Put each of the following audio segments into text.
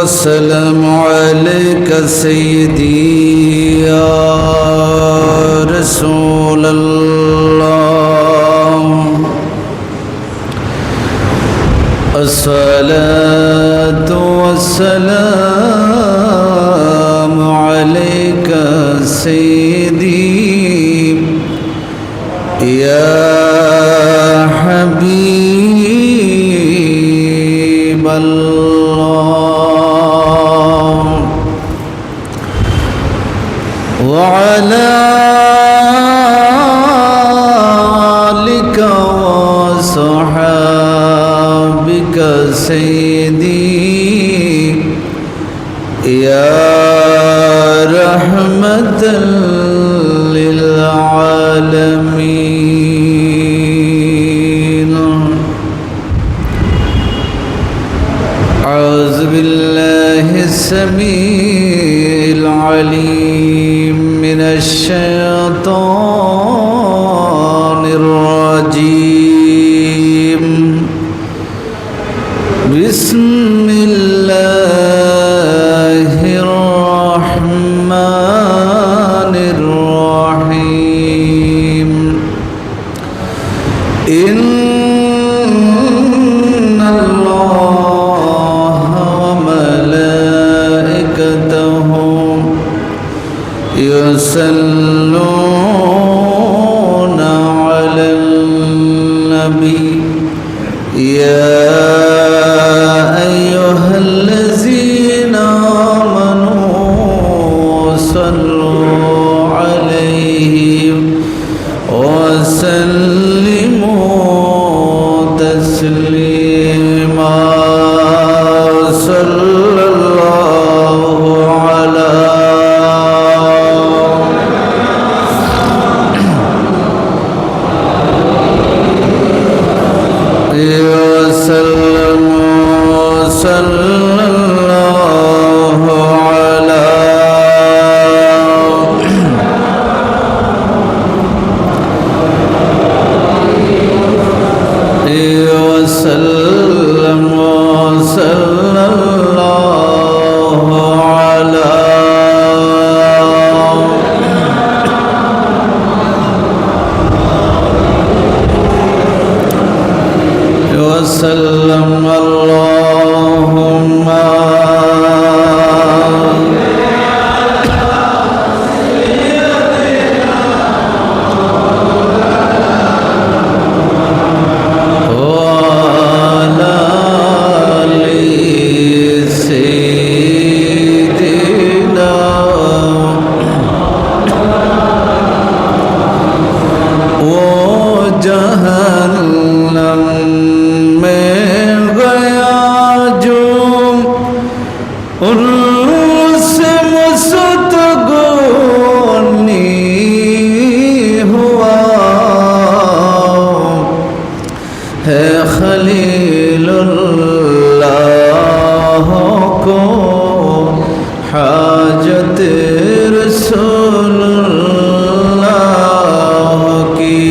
والسلام عليك سيدي يا رسول الله الصلاة والسلام عليك سيدي يا حبيب الله وعلى آلك وصحابك سيدي يا رحمة للعالمين أعوذ بالله السميع العليم من الشيطان الرجيم بسم الله الرحمن الرحيم إن الله وملائكته يصلون على النبي يا أيها الذين آمنوا صلوا عليه وسلموا تسليما صلى الله على وسلم صلى الله على وسلم صلى الله على وسلم اللهم وعلى آل سيدنا وجهنم में गया जो उनसे मुस्तगनी हुआ है खलीलुल्लाह को हाजत रसूलुल्लाह की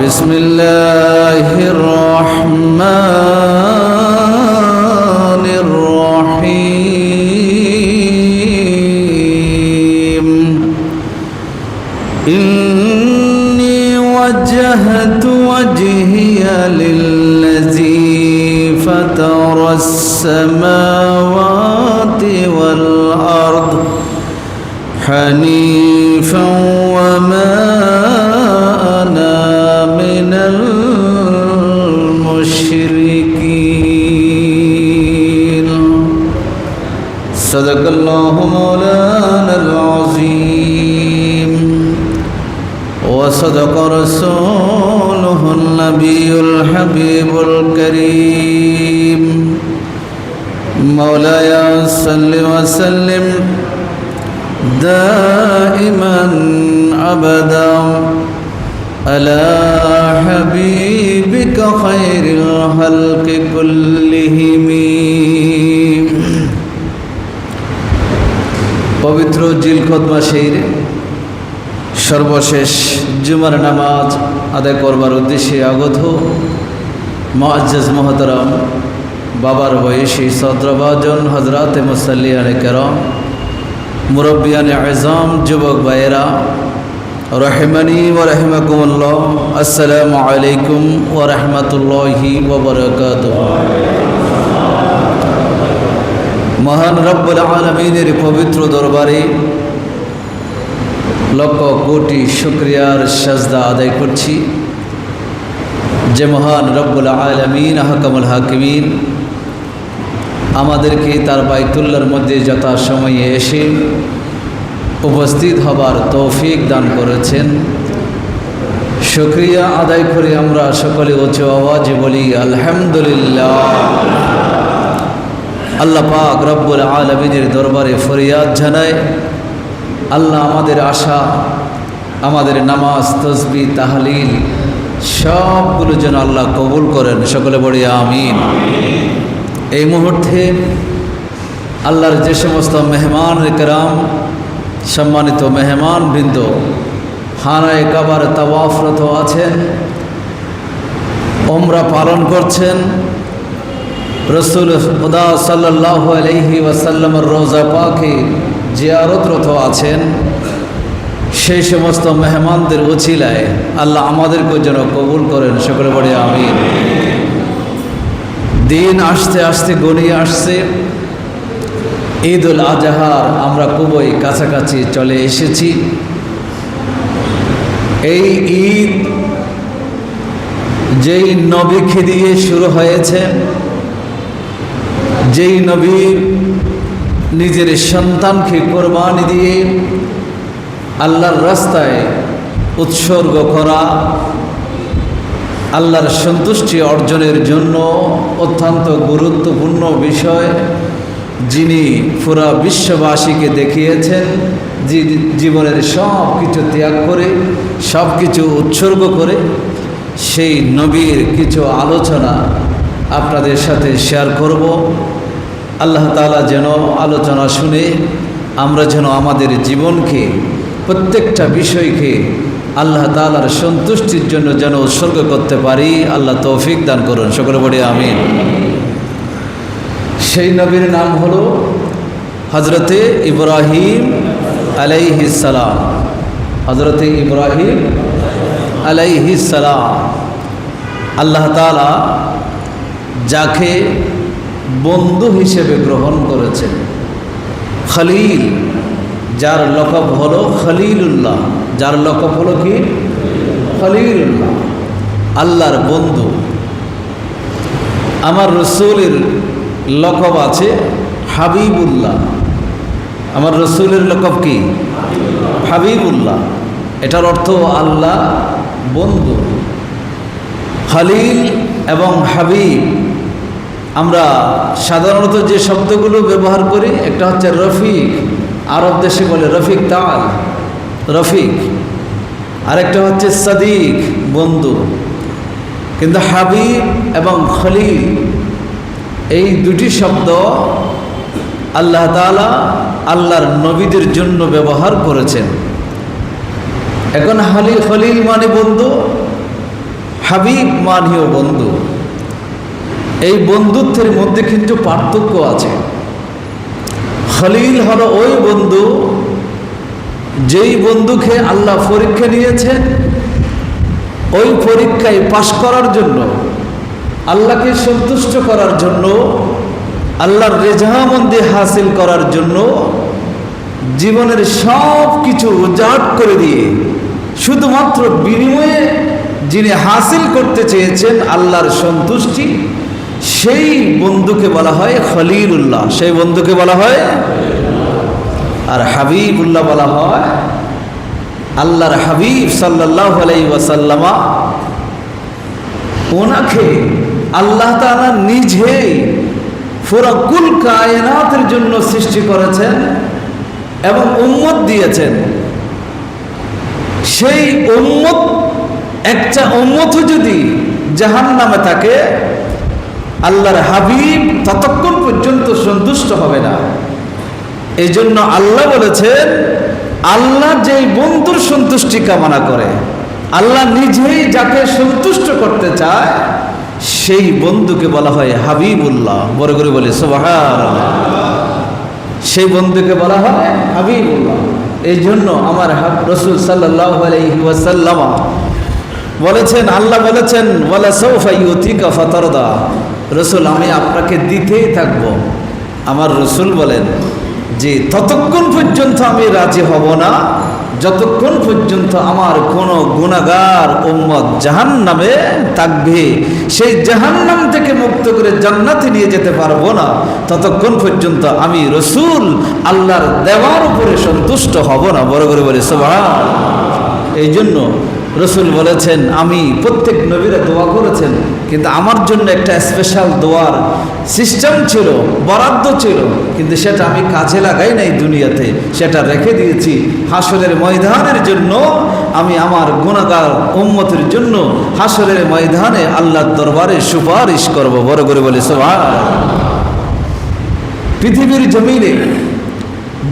بسم الله الرحمن الرحيم إني وجهت وجهي للذي فطر السماوات والأرض حنيفا وما أنا من المشركين صدق الله مولانا العظيم وصدق رسوله النبي الحبيب الكريم مولاي صل وسلم دائما أبدا على حبيبك خير الخلق كلهم পবিত্র জিলকদ মাসের সর্বশেষ জুমার নামাজ আদায় করবার উদ্দেশ্যে আগত মুআজ্জাজ মুহতারাম বাবার বয়সী সদ্রভাজন হজরাতে মুসাল্লিয়ানে কেরাম মুরব্বিয়ানে আযম যুবক ভাইয়েরা রহিমানি ওয়া রাহিমাকুমুল্লাহ আসসালামু আলাইকুম ওয়া রাহমাতুল্লাহি ওয়া বারাকাতুহু। মহান রব্বুল আলামিনের পবিত্র দরবারে লক্ষ কোটি শুকরিয়ার সাজদা আদায় করছি যে মহান রব্বুল আলামিন আহকামুল হাকিমিন আমাদেরকে তার বাইতুল্লাহর মধ্যে যথাসময়ে এসে উপস্থিত হবার তৌফিক দান করেছেন। শুকরিয়া আদায় করে আমরা সকলে উচ্চ আওয়াজে বলি আলহামদুলিল্লাহ। আল্লাহ পাক রব্বুল আলামিনের দরবারে ফরিয়াদ জানাই, আল্লাহ আমাদের আশা, আমাদের নামাজ, তসবিহ, তাহলিল সবগুলো যেন আল্লাহ কবুল করেন। সকলে বলি আমিন। এই মুহূর্তে আল্লাহর যে সমস্ত মেহমান কেরাম, সম্মানিত মেহমান বৃন্দ খানায়ে কাবার তাওয়াফরত আছেন, উমরা পালন করছেন, রাসূল খুদা সাল্লাল্লাহু আলাইহি ওয়াসাল্লামের রোজা পাকে জিয়ারতরত আছেন, সেই সমস্ত মেহমানদের উছিলায় আল্লাহ আমাদেরকে যেন কবুল করেন। সকলে বলি আমিন। দিন আস্তে আস্তে গড়িয়ে আসছে, ঈদ উল আজহার আমরা খুবই কাছাকাছি চলে এসেছি। এই ঈদ যেই নবীকে দিয়ে শুরু হয়েছে, যেই নবী নিজের সন্তানকে কোরবানি দিয়ে আল্লাহর রাস্তায় উৎসর্গ করা, আল্লাহর সন্তুষ্টি অর্জনের জন্য অত্যন্ত গুরুত্বপূর্ণ বিষয়, যিনি পুরা বিশ্ববাসীকে দেখিয়েছেন জীবনের সব কিছু ত্যাগ করে, সব কিছু উৎসর্গ করে, সেই নবীর কিছু আলোচনা আপনাদের সাথে শেয়ার করব। আল্লাহ তাআলা যেন আলোচনা শুনে আমরা যেন আমাদের জীবনকে, প্রত্যেকটা বিষয়কে আল্লাহ তাআলার সন্তুষ্টির জন্য যেন উৎসর্গ করতে পারি। আল্লাহ তৌফিক দান করুন। সকলে বলি আমিন। সেই নবীর নাম হলো হযরতে ইব্রাহিম আলাইহিস সালাম। হযরতে ইব্রাহিম আলাইহিস সালাম, আল্লাহ তাআলা যাকে বন্ধু হিসেবে গ্রহণ করেছেন, খলিল, যার লকব হলো খলিলুল্লাহ, যার লকব হলো কি খলিলুল্লাহ, আল্লাহর বন্ধু। আমার রসুলের লকব আছে হাবিবুল্লাহ। আমার রসুলের লকব কি? হাবিবুল্লাহ। এটার অর্থ আল্লাহ বন্ধু। খলিল এবং হাবিব, আমরা সাধারণত যে শব্দগুলো ব্যবহার করি, একটা হচ্ছে রফিক, আরব দেশে বলে রফিক তাল, রফিক। আরেকটা হচ্ছে সাদিক, বন্ধু। কিন্তু হাবিব এবং খলিল এই দুটি শব্দ আল্লাহ তাআলা আল্লাহর নবীদের জন্য ব্যবহার করেছেন। এখন খলিল মানে বন্ধু, হাবিব মানেও বন্ধু। এই বন্ধুত্বের মধ্যে কিন্তু পার্থক্য আছে। খলিল হলো ওই বন্ধু যেই বন্ধুকে আল্লাহ পরীক্ষা নিয়েছেন, ওই পরীক্ষায় পাশ করার জন্য, আল্লাহকে সন্তুষ্ট করার জন্য, আল্লাহর রেজামন্দি হাসিল করার জন্য জীবনের সব কিছু উজাড় করে দিয়ে শুধুমাত্র বিনিময়ে যিনি হাসিল করতে চেয়েছেন আল্লাহর সন্তুষ্টি, সেই বন্ধুকে বলা হয় খলিলুল্লাহ। সেই বন্ধুকে বলা হয়, আর হাবিবুল্লাহ বলা হয় আল্লাহর হাবিব সাল্লাল্লাহু আলাইহি ওয়াসাল্লাম। ওনাকে আল্লাহ তাআলা নিজেই পুরো কুল কায়নাতের জন্য সৃষ্টি করেছেন এবং উম্মত দিয়েছেন। সেই উম্মত, একটা উম্মতও যদি জাহান্নামে থাকে, আল্লাহর হাবিব ততক্ষণ পর্যন্ত সন্তুষ্ট হবে না। এই জন্য আল্লাহ বলেছেন, আল্লাহ যেই বন্ধুর সন্তুষ্টি কামনা করে, আল্লাহ নিজেই যাকে সন্তুষ্ট করতে চায়, সেই বন্ধুকে বলা হয় হাবিবুল্লাহ। বড় করে বলি সুবহানাল্লাহ। সেই বন্ধুকে বলা হয় হাবিবুল্লাহ। এই জন্য আমার রাসূল সাল্লাল্লাহু আলাইহি ওয়াসাল্লাম বলেছেন, আল্লাহ বলেছেন, ওয়ালা সাউফা ইউতিকা ফাতারদা। রাসূল, আমি আপনাকে দিতেই থাকব। আমার রাসূল বলেন যে ততক্ষণ পর্যন্ত আমি রাজি হব না যতক্ষণ পর্যন্ত আমার কোনো গুনাহগার উম্মত জাহান্নামে থাকবে, সেই জাহান্নাম থেকে মুক্ত করে জান্নাতে নিয়ে যেতে পারবো না, ততক্ষণ পর্যন্ত আমি রাসূল আল্লাহর দেওয়ার উপরে সন্তুষ্ট হব না। বড় করে বলে সুবহানাল্লাহ। এই জন্য রাসূল বলেছেন, আমি প্রত্যেক নবীরা দোয়া করেছেন, কিন্তু আমার জন্য একটা স্পেশাল দোয়ার সিস্টেম ছিল, বরাদ্দ ছিল, কিন্তু সেটা আমি কাজে লাগাই নাই দুনিয়াতে, সেটা রেখে দিয়েছি হাসরের ময়দানের জন্য। আমি আমার গুনাহগার উম্মতের জন্য হাসরের ময়দানে আল্লাহর দরবারে সুপারিশ করব। বড় করে বলি সুবহানাল্লাহ। পৃথিবীর জমিনে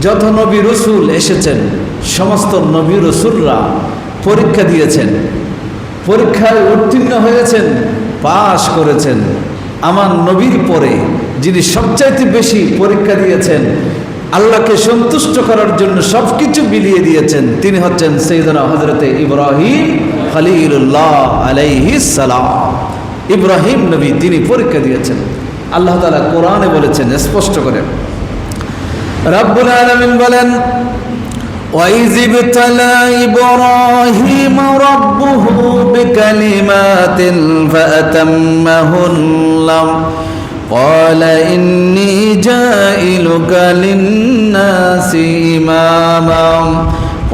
যত নবী রাসূল এসেছেন, সমস্ত নবী রাসূলরা পরীক্ষা দিয়েছেন, পরীক্ষায় উত্তীর্ণ হয়েছেন, পাশ করেছেন। আমার নবীর পরে যিনি সবচাইতে বেশি পরীক্ষা দিয়েছেন, আল্লাহকে সন্তুষ্ট করার জন্য সব কিছু বিলিয়ে দিয়েছেন, তিনি হচ্ছেন সাইয়েদনা হযরতে ইব্রাহিম খলিলুল্লাহ আলাইহিস সালাম। ইব্রাহিম নবী, তিনি পরীক্ষা দিয়েছেন। আল্লাহ তাআলা কোরআনে বলেছেন স্পষ্ট করে, রব্বুল আলামিন বলেন, وَإِذِ ابْتَلَى إِبْرَاهِيمَ رَبُّهُ بِكَلِمَاتٍ فَأَتَمَّهُنَّ قَالَ إِنِّي جَاعِلُكَ لِلنَّاسِ إِمَامًا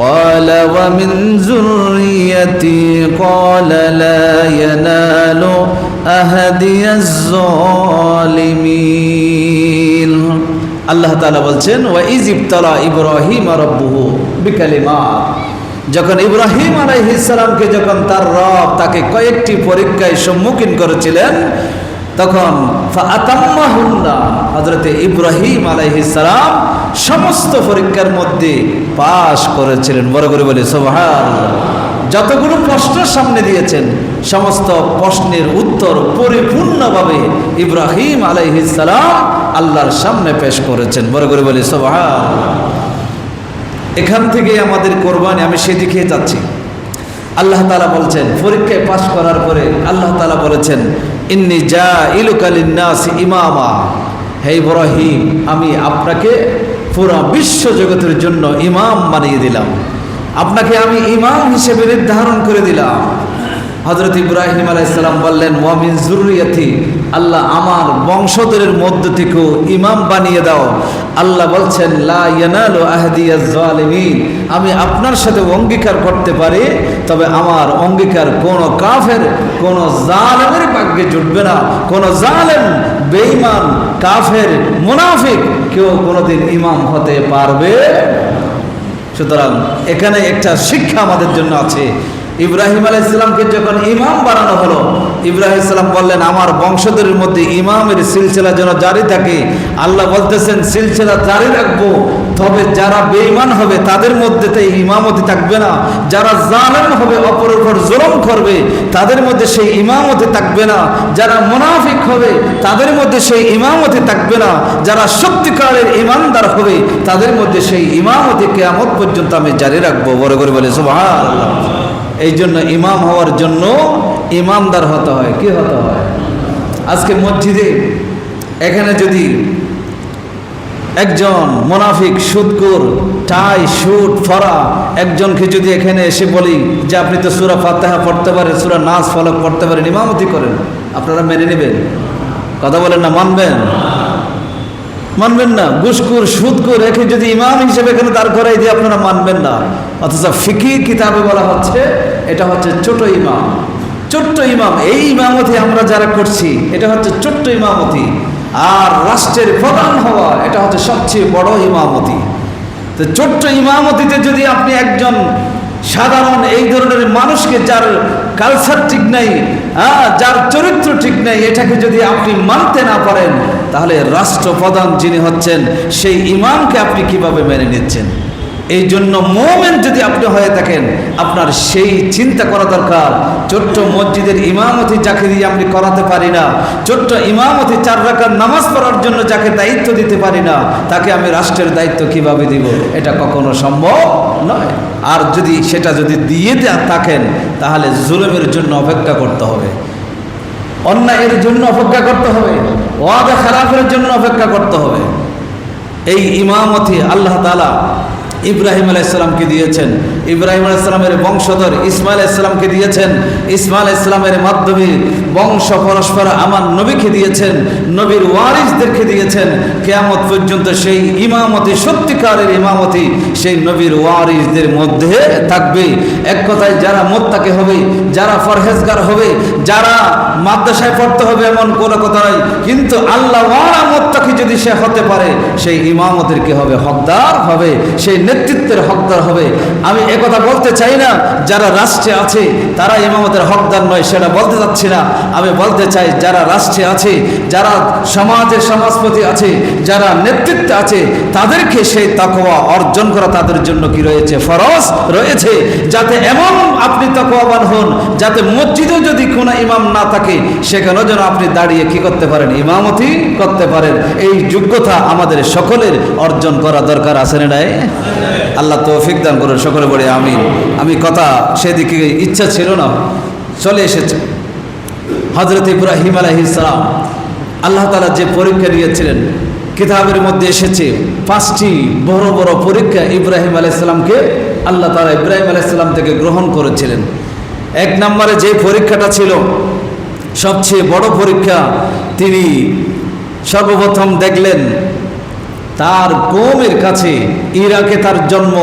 قَالَ وَمِنْ ذُرِّيَّتِي قَالَ لَا يَنَالُ أَحَدِيَ الظَّالِمِينَ। আল্লাহ তাআলা বলছেন, ওয়াইজ ইবতালা ইব্রাহিম রাব্বুহু বিকালিমাত। যখন ইব্রাহিম আলাইহিস সালামকে যখন তার রব তাকে কয়েকটি পরীক্ষায় সম্মুখীন করেছিলেন, তখন ফাআতাম্মাহুন্না, হযরতে ইব্রাহিম আলাইহিস সালাম সমস্ত পরীক্ষার মধ্যে পাশ করেছিলেন। বড় করে বলি সুবহানাল্লাহ। যতগুলো প্রশ্ন সামনে দিয়েছেন, সমস্ত প্রশ্নের উত্তর পরিপূর্ণভাবে ইব্রাহিম আলাইহিস সালাম আল্লাহর সামনে পেশ করেছেন। বড় করে বলি সুবহানাল্লাহ। এখান থেকে আমাদের কোরবানি, আমি সেদিকে যাচ্ছি। আল্লাহ তাআলা বলছেন, পরীক্ষায় পাশ করার পরে আল্লাহ তাআলা বলেছেন, ইন্নী জাইলুকা লিন-নাসি ইমামা। হে ইব্রাহিম, আমি আপনাকে পুরো বিশ্ব জগতের জন্য ইমাম বানিয়ে দিলাম, আপনাকে আমি ইমাম হিসেবে নির্ধারণ করে দিলাম। হযরত ইব্রাহিম আলাইহিস সালাম বললেন, ওয়া মিন যুররিয়াতি, আল্লাহ আমার বংশধরের মধ্য থেকেও ইমাম বানিয়ে দাও। আল্লাহ বলছেন, লা ইয়ানালু আহদিয়াজ জালিমিন, আমি আপনার সাথে অঙ্গীকার করতে পারি, তবে আমার অঙ্গীকার কোন কাফের, কোন জালেমের ভাগ্যে জুটবে না। কোন জালেম, বেঈমান, কাফের, মুনাফিক কেউ কোনোদিন ইমাম হতে পারবে। সুতরাং এখানে একটা শিক্ষা আমাদের জন্য আছে। ইব্রাহিম আলাইহিস সালামকে যখন ইমাম বানানো হলো, ইব্রাহিম সালাম বললেন আমার বংশধরের মধ্যে ইমামের সিলসিলা যেন জারি থাকে। আল্লাহ বলতেছেন সিলসিলা জারি রাখবো, তবে যারা বেঈমান হবে তাদের মধ্যে তো ইমামতি থাকবে না, যারা জালেম হবে অপরের উপর জুলুম করবে তাদের মধ্যে সেই ইমামতি থাকবে না, যারা মুনাফিক হবে তাদের মধ্যে সেই ইমামতি থাকবে না, যারা সত্যিকারের ইমানদার হবে তাদের মধ্যে সেই ইমামতি কিয়ামত পর্যন্ত আমি জারি রাখবো। বড় করে বলে সুবহানাল্লাহ। এই জন্য ইমাম হওয়ার জন্য ইমানদার হতে হয়। কি হতে হয়? আজকে মসজিদে এখানে যদি একজন মুনাফিক সুদখোর টাই শুট ফরা একজনকে যদি এখানে এসে বলি যে আপনি তো সূরা ফাতিহা পড়তে পারেন, সূরা নাস ফালাক পড়তে পারেন, ইমামতি করেন, আপনারা মেনে নেবেন? কথা বলেন না, মানবেন? মানবেন না। ঘুষখোর সুদখোর একে যদি ইমাম হিসেবে এখানে দাঁড় করাই দিয়ে আপনারা মানবেন না। অথচ ফিকহি কিতাবে বলা হচ্ছে এটা হচ্ছে ছোট ইমাম। ছোট্ট ইমাম, এই ইমামতি আমরা যারা করছি এটা হচ্ছে ছোট্ট ইমামতি। আর রাষ্ট্রের প্রধান হওয়া এটা হচ্ছে সবচেয়ে বড় ইমামতি। তো ছোট্ট ইমামতিতে যদি আপনি একজন সাধারণ এই ধরনের মানুষকে, যার কালচার ঠিক নাই, যার চরিত্র ঠিক নাই, এটাকে যদি আপনি মানতে না পারেন তাহলে রাষ্ট্রপ্রধান যিনি হচ্ছেন সেই ইমামকে আপনি কিভাবে মেনে নিচ্ছেন? এই জন্য মুমিন যদি আপনি হয়ে থাকেন আপনার সেই চিন্তা করা দরকার, ছোট্ট মসজিদের ইমামতি যাকে দিয়ে আমি করাতে পারি না, ছোট্ট ইমামতি 4 রাকাত নামাজ পড়ার জন্য যাকে দায়িত্ব দিতে পারি না, তাকে আমি রাষ্ট্রের দায়িত্ব কিভাবে দিব? এটা কখনো সম্ভব নয়। আর যদি সেটা দিয়ে থাকেন তাহলে জুলুমের জন্য অপেক্ষা করতে হবে, অন্যায়ের জন্য অপেক্ষা করতে হবে, ওয়াদা খেলাফের জন্য অপেক্ষা করতে হবে। এই ইমামতি আল্লাহ তাআলা ইব্রাহিম আলাইহিস সালামকে দিয়েছেন, ইব্রাহিম আলাইহিস সালামের বংশধর ইসমাইল আলাইহিস সালামকে দিয়েছেন, ইসমাইল আলাইহিস সালামের মাধ্যমে বংশ পরস্পর আমার নবীকে দিয়েছেন, নবীর ওয়ারিসদেরকে দিয়েছেন। কিয়ামত পর্যন্ত সেই ইমামতি, সত্যিকারের ইমামতি সেই নবীর ওয়ারিসদের মধ্যে থাকবে। এক কথায় যারা মুত্তাকি হবে, যারা পরহেজগার হবে, যারা মাদ্রাসায় পড়তে হবে এমন কোনো কথা নয়, কিন্তু আল্লাহ ওয়ালা মুত্তাকি যদি সে হতে পারে সেই ইমামতের কি হবে? হকদার হবে, সেই নেতৃত্বের হকদার হবে। আমি একথা বলতে চাই না যারা রাষ্ট্রে আছে তারা ইমামতের হকদার নয়, সেটা বলতে চাচ্ছি না। আমি বলতে চাই যারা রাষ্ট্রে আছে, যারা সমাজের সমাজপতি আছে, যারা নেতৃত্বে আছে, তাদেরকে সেই তাকওয়া অর্জন করা তাদের জন্য কি রয়েছে? ফরজ রয়েছে। যাতে এমন আপনি তাকওয়াবান হন যাতে মসজিদেও যদি কোনো ইমাম না থাকে সেখানেও যেন আপনি দাঁড়িয়ে কি করতে পারেন? ইমামতি করতে পারেন। এই যোগ্যতা আমাদের সকলের অর্জন করা দরকার, আছে না নাই? আল্লাহ তৌফিক দান করুন, সকলে বলে আমিন। আমি কথা সেদিকে ইচ্ছা ছিল না, চলে এসেছে। হযরত ইব্রাহিম আলাইহিস সালাম আল্লাহ তাআলা যে পরীক্ষা দিয়েছিলেন কিতাবের মধ্যে এসেছে 5টি বড় বড় পরীক্ষা ইব্রাহিম আলাইহিস সালামকে আল্লাহ তাআলা ইব্রাহিম আলাইহিস সালাম থেকে গ্রহণ করেছিলেন। 1 নম্বরে যে পরীক্ষাটা ছিল সবচেয়ে বড় পরীক্ষা, তিনি সর্বপ্রথম দেখলেন তার কওমের কাছে, ইরাকে তার জন্ম,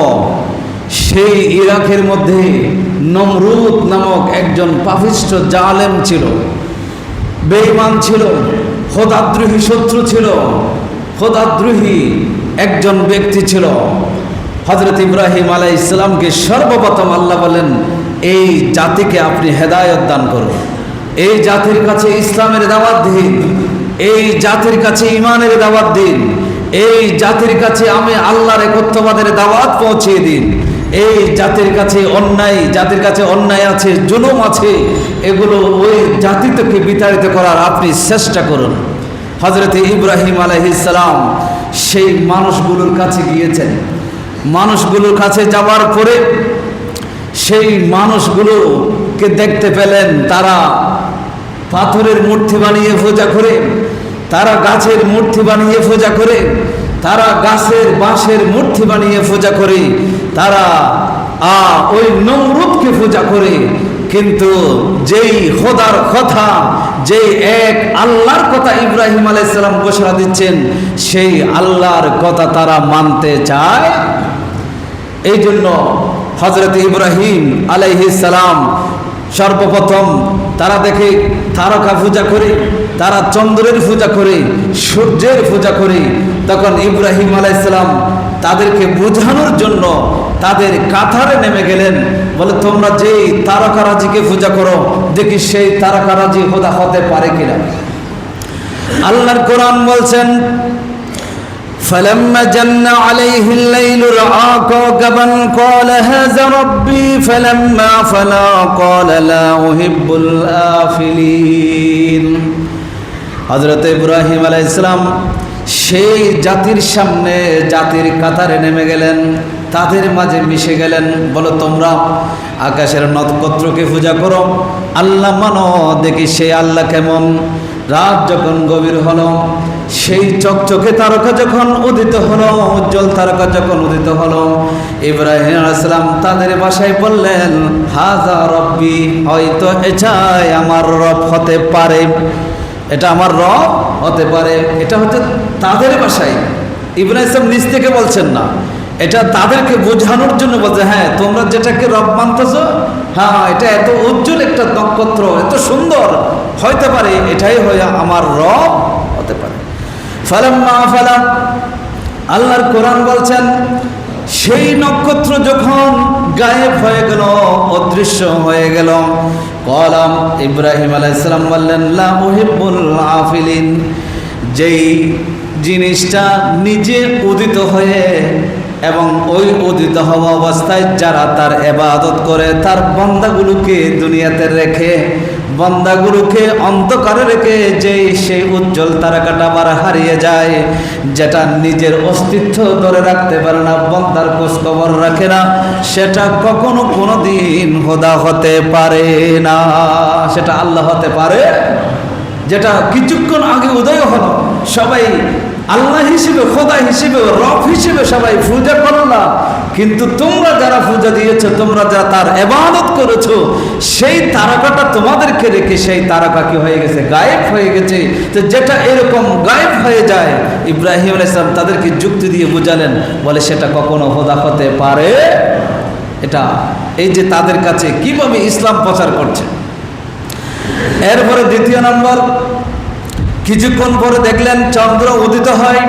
সেই ইরাকের মধ্যে নমরুদ নামক একজন পাপিষ্ঠ জালেম ছিল, বেঈমান ছিল, খোদাদ্রোহী শত্রু ছিল, খোদাদ্রোহী একজন ব্যক্তি ছিল। হযরত ইব্রাহিম আলাইহিস সালামকে সর্বপ্রথম আল্লাহ বলেন এই জাতিকে আপনি হেদায়েত দান করুন, এই জাতির কাছে ইসলামের দাওয়াত দিন, এই জাতির কাছে ঈমানের দাওয়াত দিন, এই জাতির কাছে আমি আল্লাহর একত্ববাদের দাওয়াত পৌঁছিয়ে দিন। এই জাতির কাছে অন্যায় আছে, জুলুম আছে, এগুলো ওই জাতি থেকে বিতাড়িত করার আপনি চেষ্টা করুন। হযরত ইব্রাহিম আলাইহিস সালাম সেই মানুষগুলোর কাছে গিয়েছেন। মানুষগুলোর কাছে যাওয়ার পরে সেই মানুষগুলোকে দেখতে পেলেন তারা পাথরের মূর্তি বানিয়ে পূজা করে, তারা গাছের মূর্তি বানিয়ে পূজা করে, তারা গাছের বাঁশের মূর্তি বানিয়ে পূজা করে, তারা ওই নমরুদকে পূজা করে। কিন্তু যেই খোদার কথা, যেই এক আল্লাহর কথা ইব্রাহিম আলাইহিস সালাম ঘোষণা দিচ্ছেন, সেই আল্লাহর কথা তারা মানতে চায়। এই জন্য হযরত ইব্রাহিম আলাইহিস সালাম সর্বপ্রথম তারা দেখে তারকা পূজা করে, তারা চন্দ্রের পূজা করে, সূর্যের পূজা করে। তখন ইব্রাহিম আলাইহিস সালাম তাদেরকে বোঝানোর জন্য তাদের কাতারে নেমে গেলেন। বলে তোমরা যেই তারকারাজিকে পূজা করো, দেখি সেই তারকারাজি খোদা হতে পারে কিনা। আল্লাহর কোরআন বলছেন, فلما جن عليه الليل رأى كوكبا قال هذا ربي فلما أفلا قال لا أحب الآفلين। হযরত ইব্রাহিম আলাইহিস সালাম সেই জাতির সামনে জাতির কাতারে নেমে গেলেন, তাদের মাঝে মিশে গেলেন। বলো তোমরা আকাশের নক্ষত্রকে পূজা করো, আল্লাহ মানো, দেখি সেই আল্লাহ কেমন। রাত যখন গভীর হলো, সেই চকচকে তারকা যখন উদিত হলো, উজ্জ্বল তারকা যখন উদিত হলো, ইব্রাহিম আলাইহিস সালাম তাদের ভাষায় বললেন, হাযা রব্বি, হয়তো এটাই আমার রব হতে পারে, এটা আমার রব হতে পারে। এটা হচ্ছে তাদের ভাষায়, ইব্রাহিম ইসলাম নিজ থেকে বলছেন না, এটা তাদেরকে বোঝানোর জন্য বলছে, হ্যাঁ তোমরা যেটাকে রব মানতেছ, হ্যাঁ এটা এত উজ্জ্বল একটা নক্ষত্র, এত সুন্দর, হইতে পারে এটাই হয়ে আমার রব হতে পারে। ফালাম্মা আফালা, আল্লাহর কোরআন বলছেন, সেই নক্ষত্র যখন গায়েব হয়ে গেল, অদৃশ্য হয়ে গেল, কলাম ইব্রাহিম আলাইহিস সালাম বললেন, লা উহিব্বুল আফিলিন, যেই জিনিসটা নিজে উদিত হয়ে এবং ওই উদিত হওয়া অবস্থায় যারা তার ইবাদত করে, তার বান্দাগুলোকে দুনিয়াতে রেখে, বান্দাগুলোকে অন্ধকারে রেখে যেই সেই উজ্জ্বল তারকাটা আবার হারিয়ে যায়, যেটা নিজের অস্তিত্ব ধরে রাখতে পারে না, বান্দার খোঁজ খবর রাখে না, সেটা কখনো কোনোদিন খোদা হতে পারে না। সেটা আল্লাহ হতে পারে, যেটা কিছুক্ষণ আগে উদয় হলো, সবাই আল্লাহ হিসেবে, খোদা হিসেবে, রব হিসেবে সবাই পূজা করলা, কিন্তু তোমরা যারা পূজা দিয়েছো, তোমরা যারা তার ইবাদত করেছো, সেই তারকাটা তোমাদেরকে রেখে সেই তারকা কি হয়ে গেছে, গায়েব হয়ে গেছে। তো যেটা এরকম গায়েব হয়ে যায়, ইব্রাহিম আলাইহিস সালাম তাদেরকে যুক্তি দিয়ে বুঝালেন, বলে সেটা কখনো খোদা হতে পারে। এটা এই যে তাদের কাছে কিভাবে ইসলাম প্রচার করছে। এরপরে দ্বিতীয় নম্বর, কিছুক্ষণ পরে দেখলেন চন্দ্র উদিত হয়।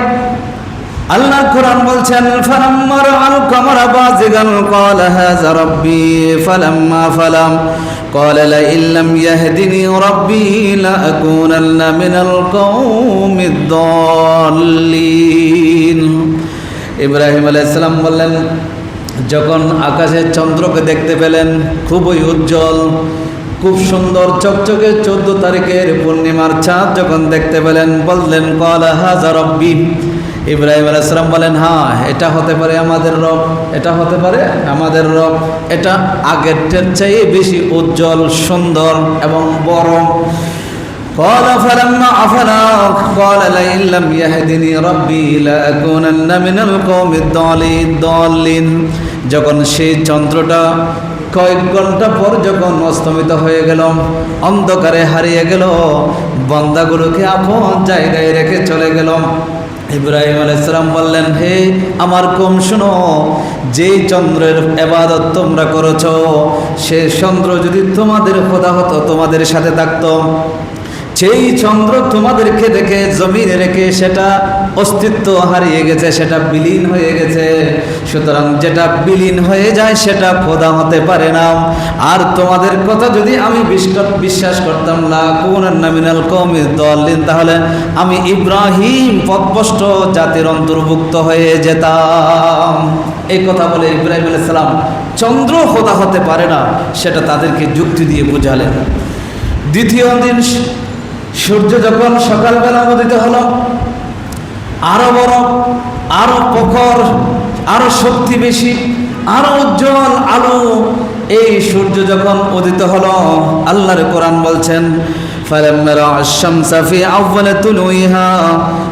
আল্লাহ কোরআন বলছেন, ফালাম্মা রাআল কামারা বাযিগান ক্বালা হাযা রাব্বি ফালাম্মা ফালাম ক্বালা লা ইল্লাম ইয়াহদিনি রাব্বি লা আকুনান্না মিনাল কওমিদ দাল্লিন। ইব্রাহিম আলাইহিস সালাম বললেন, যখন আকাশের চন্দ্রকে দেখতে পেলেন, খুবই উজ্জ্বল, খুব সুন্দর চকচকে 14 তারিখের পূর্ণিমার চাঁদ যখন দেখতে পেলেন, বললেন, ক্বালা হাযা রাব্বি। ইব্রাহিম আলাইহিস সালাম বলেন, হ্যাঁ এটা হতে পারে আমাদের রব, এটা হতে পারে আমাদের রব, এটা আগেরটার চেয়ে বেশি উজ্জ্বল, সুন্দর এবং বড়। ক্বালা ফালাম্মা আফালা ক্বালা লা ইল্লাম ইয়াহদিনি রাব্বি লা আকুনান্না মিনাল কওমিদ দাল্লিন। যখন সেই চন্দ্রটা কয়েক ঘন্টা পর যখন অস্তমিত হয়ে গেল, অন্ধকারে হারিয়ে গেল, বান্দাগুলোকে আপন জায়গায় রেখে চলে গেল, ইব্রাহিম আলাইহিস সালাম বললেন, হে আমার কওম শুনো, যে চন্দ্রের ইবাদত তোমরা করেছো, সে চন্দ্র যদি তোমাদের খোদা হতো, তোমাদের সাথে থাকতো, সেই চন্দ্র তোমাদেরকে দেখে জমিনে রেখে সেটা অস্তিত্ব হারিয়ে গেছে, সেটা বিলীন হয়ে গেছে। সুতরাং যেটা বিলীন হয়ে যায় সেটা খোদা হতে পারে না। আর তোমাদের কথা যদি আমি বিশ্বাস করতাম, লা কুনান্না মিনাল কওমিদ দাল্লিন, তাহলে আমি ইব্রাহিম পথভ্রষ্ট জাতির অন্তর্ভুক্ত হয়ে যেতাম। এই কথা বলে ইব্রাহিম আলাইহিস সালাম চন্দ্র খোদা হতে পারে না সেটা তাদেরকে যুক্তি দিয়ে বুঝালেন। দ্বিতীয় দিন সূর্য যখন সকালবেলা উদিত হলো, আরো বড়, আরো প্রখর, আরো শক্তি বেশি, আরো উজ্জ্বল আলো, এই সূর্য যখন উদিত হলো, আল্লাহর কোরআন বলছেন, ফালাম্মা রাআ আশ-শামসা ফি আউওয়ালি তুলুইহা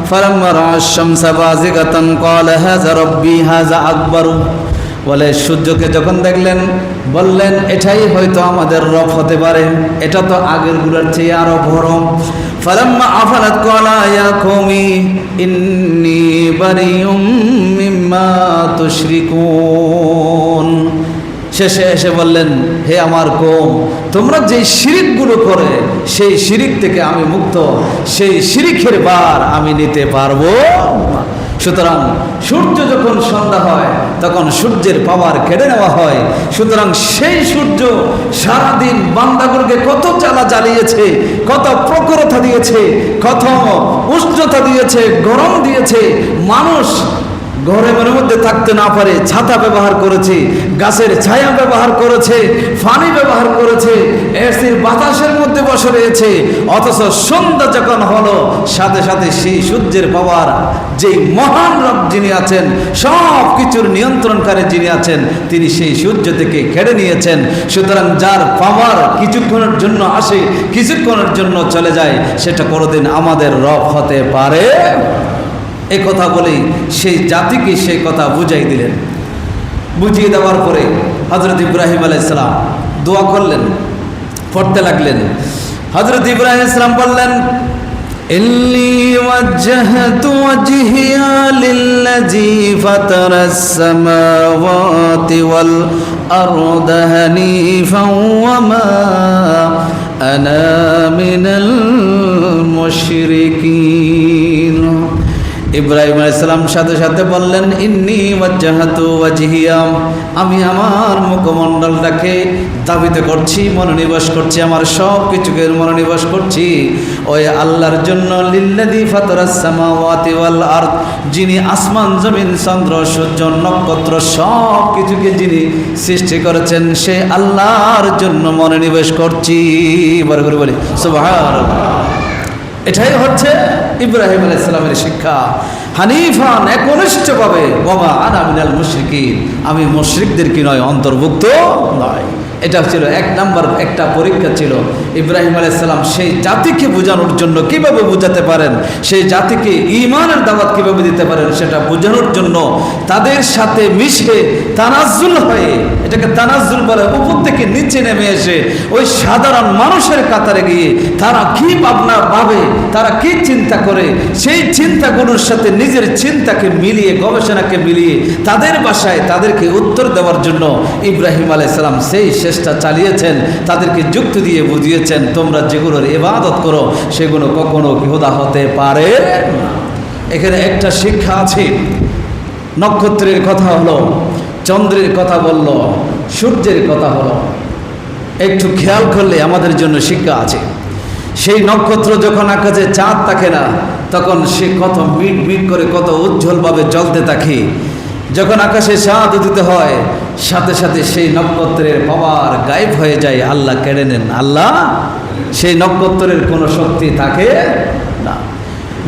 ফালাম্মা রাআ আশ-শামসা বাযিগাতান ক্বালা হাযা রাব্বি হাযা আকবার। বলে সূর্যকে যখন দেখলেন, বললেন এটাই হয়তো আমাদের রব হতে পারে, এটা তো আগের গুলোর চেয়ে আরো বড়। ফালাম্মা আফালাত ক্বালা ইয়া কওমি ইন্নী বারিউম মিম্মা তুশরিকুন। শেষে এসে বললেন, হে আমার কওম, তোমরা যে শিরিকগুলো করে সেই শিরিক থেকে আমি মুক্ত, সেই শিরিকের ভার আমি নিতে পারবো না। সুতরাং সূর্য যখন সন্ধ্যা হয় তখন সূর্যের পাওয়ার কেড়ে নেওয়া হয়। সুতরাং সেই সূর্য সারাদিন বান্দাগুলোকে কত জ্বালা জ্বালিয়েছে, কত প্রখরতা দিয়েছে, কত উষ্ণতা দিয়েছে, গরম দিয়েছে। মানুষ ঘরের মধ্যে থাকতে না পারে ছাতা ব্যবহার করেছে, গাছের ছায়া ব্যবহার করেছে, পানি ব্যবহার করেছে, এসির বাতাসের মধ্যে বসে রয়েছে। অথচ সন্ধ্যা যখন হলো সাথে সাথে সেই সূর্যের পাওয়ার, যেই মহান রব যিনি আছেন, সব কিছুর নিয়ন্ত্রণকারী যিনি আছেন, তিনি সেই সূর্য থেকে কেড়ে নিয়েছেন। সুতরাং যার পাওয়ার কিছুক্ষণের জন্য আসে, কিছুক্ষণের জন্য চলে যায়, সেটা কোনোদিন আমাদের রব হতে পারে। এই কথা বলেই সেই জাতিকে সেই কথা বুঝাই দিলেন। বুঝিয়ে দেওয়ার পরে হযরত ইব্রাহিম আলাইহিস সালাম দোয়া করলেন, পড়তে লাগলেন। হযরত ইব্রাহিম আলাইহিস সালাম বললেন, ইন্নী ওয়াজ্জাহতু ওয়াজহিয়া লিল্লাযী ফাতারাস সামাওয়াতি ওয়াল আরদা হানিফান ওয়া মা আনা মিনাল মুশরিকিন। ইব্রাহিম আলাইহিস সালাম সাথে সাথে বললেন, ইন্নী ওয়াজ্জাহতু ওয়াজহিয়া, আমি আমার মুখমণ্ডলটাকে ধাবিত করছি, মনোনিবেশ করছি, আমার সব কিছুকে মনোনিবেশ করছি ওই আল্লাহর জন্য। লিল্লাযী ফাতারাস সামাওয়াতি ওয়াল আরদ, যিনি আসমান জমিন চন্দ্র সূর্য নক্ষত্র সব কিছুকে যিনি সৃষ্টি করেছেন, সে আল্লাহর জন্য মনোনিবেশ করছি। বড় করে বলি সুবহানাল্লাহ। এটাই হচ্ছে ইব্রাহিম আলাইহিস সালামের শিক্ষা। হানিফান, একনিষ্ঠভাবে, ওয়া মা আনা মিনাল মুশরিকিন, আমি মুশরিকদের কি নয়, অন্তর্ভুক্ত নয়। এটা ছিল এক নাম্বার একটা পরীক্ষা ছিল ইব্রাহিম আলাইহিস সালাম সেই জাতিকে বোঝানোর জন্য। কিভাবে বোঝাতে পারেন, সেই জাতিকে ঈমানের দাওয়াত কিভাবে দিতে পারেন, সেটা বোঝানোর জন্য তাদের সাথে মিশে তানাজ্জুল হয়ে, এটাকে তানাজ্জুল বলে, উপর থেকে নিচে নেমে এসে ওই সাধারণ মানুষের কাতারে গিয়ে তারা কি ভাবনা ভাবে, তারা কি চিন্তা করে, সেই চিন্তাগুলোর সাথে নিজের চিন্তাকে মিলিয়ে, গবেষণাকে মিলিয়ে তাদের ভাষায় তাদেরকে উত্তর দেওয়ার জন্য ইব্রাহিম আলাইহিস সালাম সেই চেষ্টা চালিয়েছেন। তাদেরকে যুক্তি দিয়ে বুঝিয়েছেন, তোমরা যেগুলোর ইবাদত করো সেগুলো কখনো খোদা হতে পারে না। এখানে একটা শিক্ষা আছে। নক্ষত্রের কথা হলো, চন্দ্রের কথা বলল, সূর্যের কথা হলো, একটু খেয়াল করলে আমাদের জন্য শিক্ষা আছে। সেই নক্ষত্র যখন আকাশে চাঁদ থাকে না, তখন সে কত মিট মিট করে কত উজ্জ্বলভাবে জ্বলতে থাকে। যখন আকাশে চাঁদ উদিত হয়, সাথে সাথে সেই নক্ষত্রের পাওয়ার গায়েব হয়ে যায়, আল্লাহ কেড়ে নেন। আল্লাহ, সেই নক্ষত্রের কোনো শক্তি থাকে না।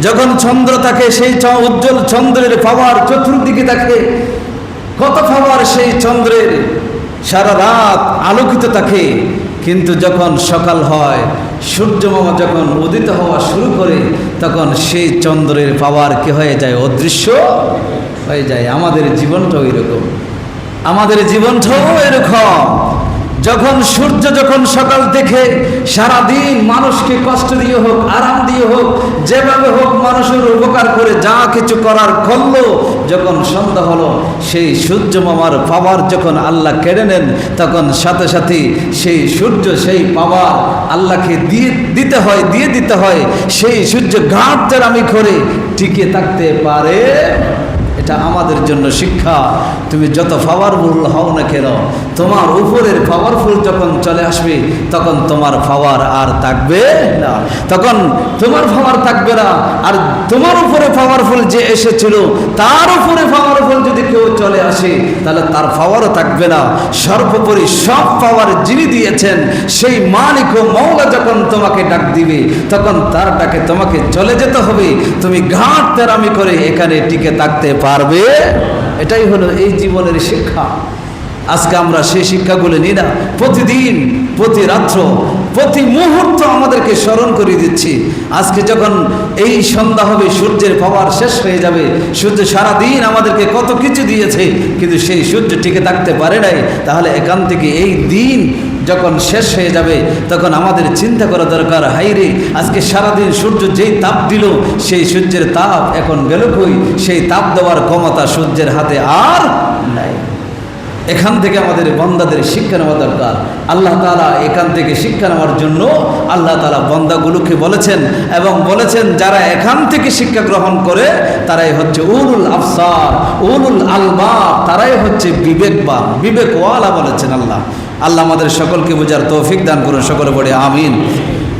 যখন চন্দ্র থাকে, সেই উজ্জ্বল চন্দ্রের পাওয়ার চতুর্দিকে থাকে, কত পাওয়ার সেই চন্দ্রের, সারা রাত আলোকিত থাকে। কিন্তু যখন সকাল হয়, সূর্যমামা যখন উদিত হওয়া শুরু করে, তখন সেই চন্দ্রের পাওয়ার কি হয়ে যায়, অদৃশ্য হয়ে যায়। আমাদের জীবনটাও এরকম, আমাদের জীবনটাও এরকম। যখন সূর্য যখন সকাল থেকে সারাদিন মানুষকে কষ্ট দিয়ে হোক, আরাম দিয়ে হোক, যেভাবে হোক মানুষের উপকার করে যা কিছু করার করলো, যখন সন্ধ্যা হলো, সেই সূর্য মামার পাওয়ার যখন আল্লাহ কেড়ে নেন, তখন সাথে সাথে সেই সূর্য সেই পাওয়ার আল্লাহকে দিয়ে দিতে হয়। সেই সূর্য ঘাট জারামি করে টিকে থাকতে পারে। এটা আমাদের জন্য শিক্ষা। তুমি যত পাওয়ারফুল হও না কেন, তোমার উপরের পাওয়ারফুল যখন চলে আসবে, তখন তোমার পাওয়ার আর থাকবে না, তখন তোমার পাওয়ার থাকবে না। আর তোমার উপরে পাওয়ারফুল যে এসেছিল, তার উপরে পাওয়ারফুল যদি কেউ চলে আসে, তাহলে তার পাওয়ারও থাকবে না। সর্বোপরি সব পাওয়ার যিনি দিয়েছেন, সেই মালিক ও মওলা যখন তোমাকে ডাক দিবে, তখন তার ডাকে তোমাকে চলে যেতে হবে। তুমি ঘাট তেরামি করে এখানে টিকে থাকতে পারবে। এটাই হলো এই জীবনের শিক্ষা। আজকে আমরা সেই শিক্ষাগুলো নিই না। প্রতিদিন, প্রতি রাত্র, প্রতি মুহূর্ত আমাদেরকে স্মরণ করে দিচ্ছি। আজকে যখন এই সন্ধ্যা হবে, সূর্যের পাওয়ার শেষ হয়ে যাবে। সূর্য সারাদিন আমাদেরকে কত কিছু দিয়েছে, কিন্তু সেই সূর্য টিকে থাকতে পারে নাই। তাহলে এখান থেকে এই দিন যখন শেষ হয়ে যাবে, তখন আমাদের চিন্তা করা দরকার, হাইরে আজকে সারাদিন সূর্য যেই তাপ দিল, সেই সূর্যের তাপ এখন গেল কই? সেই তাপ দেওয়ার ক্ষমতা সূর্যের হাতে আর নাই। এখান থেকে আমাদের বান্দাদের শিক্ষা নেওয়া দরকার। আল্লাহ তাআলা এখান থেকে শিক্ষা নেওয়ার জন্য আল্লাহ তাআলা বান্দাগুলোকে বলেছেন এবং বলেছেন যারা এখান থেকে শিক্ষা গ্রহণ করে তারাই হচ্ছে উলুল আবসার, উলুল আলবাব, তারাই হচ্ছে বিবেকবান, বিবেকওয়ালা বলেছেন আল্লাহ। আল্লাহ আমাদের সকলকে বোঝার তৌফিক দান করুন, সকলে বলে আমিন।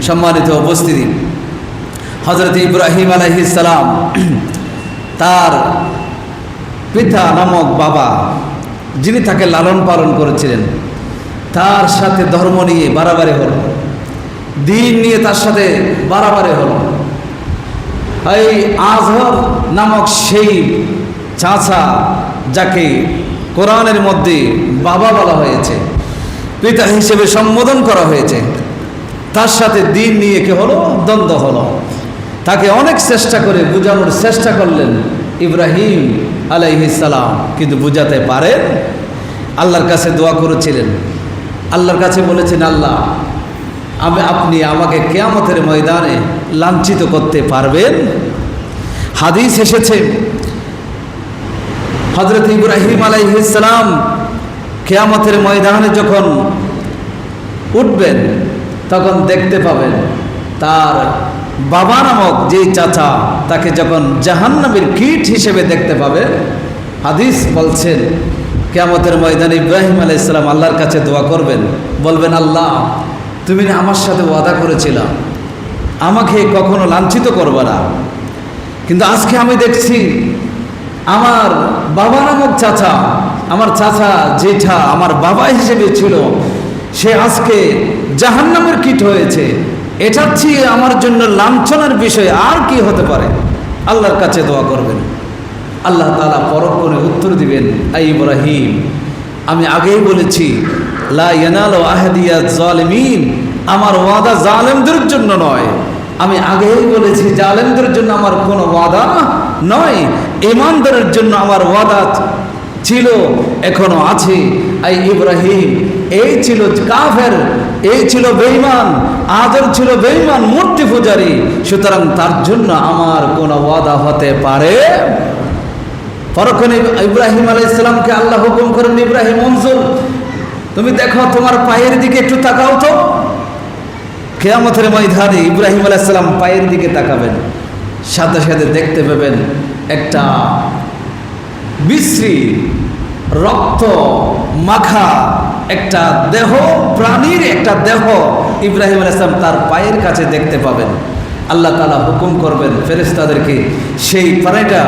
সম্মানিত উপস্থিতি, হযরত ইব্রাহিম আলাইহিস সালাম তার পিতা নামক বাবা যিনি তাকে লালন পালন করেছিলেন, তার সাথে ধর্ম নিয়ে বাড়াবাড়ি হলো, দিন নিয়ে তার সাথে বাড়াবাড়ি হলো। এই আজহর নামক সেই চাচা, যাকে কোরআনের মধ্যে বাবা বলা হয়েছে, পিতা হিসেবে সম্বোধন করা হয়েছে, তার সাথে দিন নিয়ে কি হলো, দ্বন্দ্ব হলো। তাকে অনেক চেষ্টা করে বোঝানোর চেষ্টা করলেন ইব্রাহিম আলাইহিস সালাম, কিন্তু বুঝাতে পারেন। আল্লাহর কাছে দোয়া করেছিলেন, আল্লাহর কাছে বলেছেন, আল্লাহ আপনি আমাকে কিয়ামতের ময়দানে লাঞ্ছিত করতে পারবেন? হাদিস এসেছে হযরত ইব্রাহিম আলাইহিস সালাম কিয়ামতের ময়দানে যখন উঠবেন তখন দেখতে পাবেন তার বাবা নামক যে চাচা তাকে যখন জাহান্নামের কীট হিসেবে দেখতে পাবে। হাদিস বলছেন কিয়ামতের ময়দানে ইব্রাহিম আলাইহিস সালাম আল্লাহর কাছে দোয়া করবেন, বলবেন, আল্লাহ তুমি না আমার সাথে ওয়াদা করেছিলা আমাকে কখনো লাঞ্ছিত করবে না, কিন্তু আজকে আমি দেখছি আমার বাবা নামক চাচা, আমার চাচা যেটা আমার বাবা হিসেবে ছিল, সে আজকে জাহান্নামের কীট হয়েছে। এটার চেয়ে আমার জন্য লাঞ্ছনার বিষয় আর কি হতে পারে? আল্লাহর কাছে দোয়া করবেন, আল্লাহ তাআলা পরক্ষণে উত্তর দিবেন, আই ইব্রাহিম, আমি আগেই বলেছি লা ইয়ানালু আহাদিয়াজ জালিমিন, আমার ওয়াদা জালেমদের জন্য নয়। আমি আগেই বলেছি জালেমদের জন্য আমার কোনো ওয়াদা নয়, ঈমানদারের জন্য আমার ওয়াদা ছিল, এখনো আছে। আই ইব্রাহিম, এই ছিল কাফের, এই ছিল বেঈমান, আদর ছিল বেঈমান, মূর্তি পূজারী, সুতরাং তার জন্য আমার কোনো ওয়াদা হতে পারে? পরক্ষণে ইব্রাহিম আলাইহিস সালামকে আল্লাহ হুকুম করেন, ইব্রাহিম মনজুর, তুমি দেখো তোমার পায়ের দিকে একটু তাকাও তো। কিয়ামতের ময়দানে ইব্রাহিম আলাইহিস সালাম পায়ের দিকে তাকাবেন, সাথে সাথে দেখতে পাবেন একটা বিশ্রী রক্ত মাখা একটা দেহ, প্রাণীর একটা দেহ ইব্রাহিম আলাইহিস সালাম তার পায়ের কাছে দেখতে পাবেন। আল্লাহ তাআলা হুকুম করবেন ফেরেশতাদেরকে, সেই প্রাণীটা